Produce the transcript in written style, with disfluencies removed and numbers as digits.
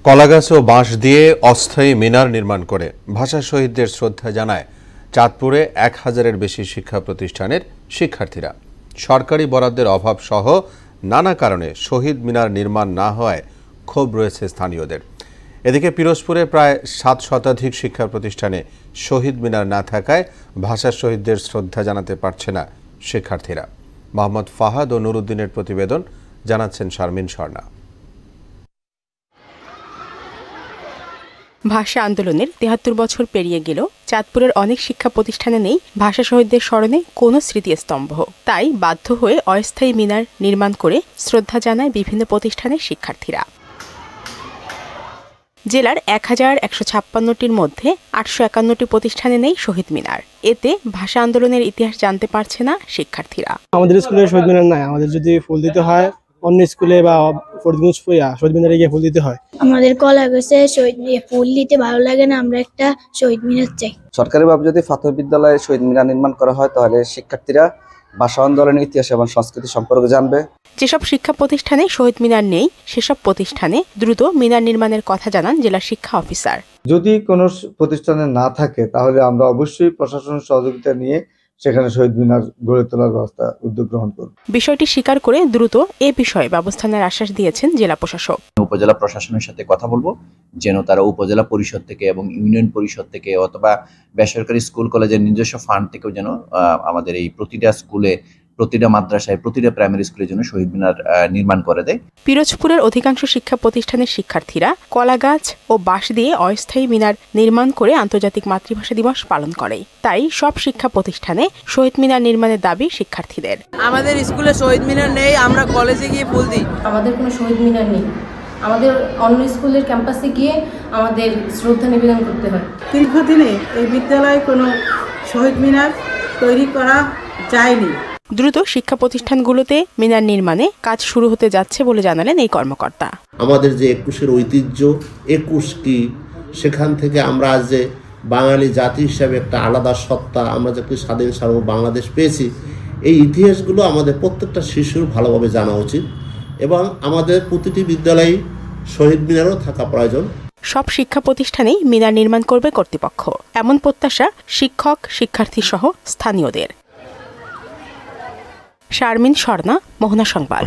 কলাগাছ ও বাঁশ দিয়ে অস্থায়ী মিনার নির্মাণ করে ভাষা শহীদদের শ্রদ্ধা জানায় চাঁদপুরে ১,০০০-এর বেশি শিক্ষা প্রতিষ্ঠানের শিক্ষার্থীরা। সরকারি বরাদ্দের অভাব সহ নানা কারণে শহীদ মিনার নির্মাণ না হওয়ায় ক্ষোভ রয়েছে স্থানীয়দের। এদিকে পিরোজপুরে প্রায় ৭ শতাধিক শিক্ষা প্রতিষ্ঠানে শহীদ মিনার না থাকায় ভাষা শহীদদের শ্রদ্ধা জানাতে পারছে না শিক্ষার্থীরা। মোহাম্মদ ফাহাদ ও নুরুদ্দিনের প্রতিবেদন, জানাচ্ছেন শারমিন স্বর্ণা। ভাষা আন্দোলনের ৭৩ বছর পেরিয়ে গেলেও চাঁদপুরের অনেক শিক্ষা প্রতিষ্ঠানে নেই ভাষা শহীদদের স্মরণে কোনো স্মৃতিস্তম্ভ। তাই বাধ্য হয়ে অস্থায়ী মিনার নির্মাণ করে শ্রদ্ধা জানায় বিভিন্ন প্রতিষ্ঠানের শিক্ষার্থীরা। জেলার ১,১৫৬টির মধ্যে ৮৫১টি প্রতিষ্ঠানে নেই শহীদ মিনার। এতে ভাষা আন্দোলনের ইতিহাস জানতে পারছে না শিক্ষার্থীরা। আমাদের স্কুলে শহীদ মিনার নাই, আমাদের যদি ফুল দিতে হয় অন্য স্কুলে বা ফরিদগঞ্জ শহীদ মিনারে গিয়ে ফুল দিতে হয়। আমাদের কলাগাছে শহীদ ফুল দিতে ভালো লাগে না, আমরা একটা শহীদ মিনার চাই। সরকারিভাবে যদি প্রাথমিক বিদ্যালয়ে শহীদ মিনার নির্মাণ করা হয় তাহলে শিক্ষার্থীরা ভাষা আন্দোলনের ইতিহাস এবং সংস্কৃতি সম্পর্কে জানবে। যেসব শিক্ষা প্রতিষ্ঠানে শহীদ মিনার নেই সেসব প্রতিষ্ঠানে দ্রুত মিনার নির্মাণের কথা জানান জেলা শিক্ষা অফিসার। যদি কোনো প্রতিষ্ঠানে না থাকে তাহলে আমরা অবশ্যই প্রশাসনের সহযোগিতা নিয়ে সেখানে শহীদ মিনার গড়ে তোলার ব্যবস্থা উদ্যোগ গ্রহণ করব। বিষয়টি স্বীকার করে দ্রুত এ বিষয়ে ব্যবস্থা নেওয়ার আশ্বাস দিয়েছেন জেলা প্রশাসক। উপজেলা প্রশাসনের সাথে কথা বলবো যেন তারা উপজেলা পরিষদ থেকে এবং ইউনিয়ন পরিষদ থেকে অথবা বেসরকারি স্কুল কলেজের নিজস্ব ফান্ড থেকেও যেন আমাদের এই প্রতিটা স্কুলে, প্রতিটা মাদ্রাসায়, প্রতিটা প্রাইমারি স্কুলের জন্য শহীদ মিনার নির্মাণ করে দেয়। পিরোজপুরের অধিকাংশ শিক্ষা প্রতিষ্ঠানের শিক্ষার্থীরা কলাগাছ ও বাঁশ দিয়ে অস্থায়ী মিনার নির্মাণ করে আন্তর্জাতিক মাতৃভাষা দিবস পালন করে। তাই সব শিক্ষা প্রতিষ্ঠানে শহীদ মিনার নির্মাণের দাবি শিক্ষার্থীদের। আমাদের স্কুলে শহীদ মিনার নেই, আমরা কলেজে গিয়ে ফুল দিই। আমাদের কোনো শহীদ মিনার নেই, আমাদের অন্য স্কুলের ক্যাম্পাসে গিয়ে আমাদের শ্রদ্ধা নিবেদন করতে হয়। দীর্ঘদিনে এই বিদ্যালয়ে কোনো শহীদ মিনার তৈরি করা যায়নি। দ্রুত শিক্ষা প্রতিষ্ঠানগুলোতে মিনার নির্মাণে কাজ শুরু হতে যাচ্ছে বলে জানালেন এই কর্মকর্তা। আমাদের যে ২১-এর ঐতিহ্য, ২১ কি, সেখান থেকে আমরা আজ যে বাঙালি জাতি হিসাবে একটা আলাদা সত্তা, আমরা যে একটি স্বাধীন সার্বভৌম বাংলাদেশ পেয়েছি, এই ইতিহাসগুলো আমাদের প্রত্যেকটা শিশুর ভালোভাবে জানা উচিত এবং আমাদের প্রতিটি বিদ্যালয়ে শহীদ মিনারও থাকা প্রয়োজন। সব শিক্ষা প্রতিষ্ঠানেই মিনার নির্মাণ করবে কর্তৃপক্ষ, এমন প্রত্যাশা শিক্ষক, শিক্ষার্থী সহ স্থানীয়দের। শারমিন স্বর্ণা, মোহনা সংবাদ।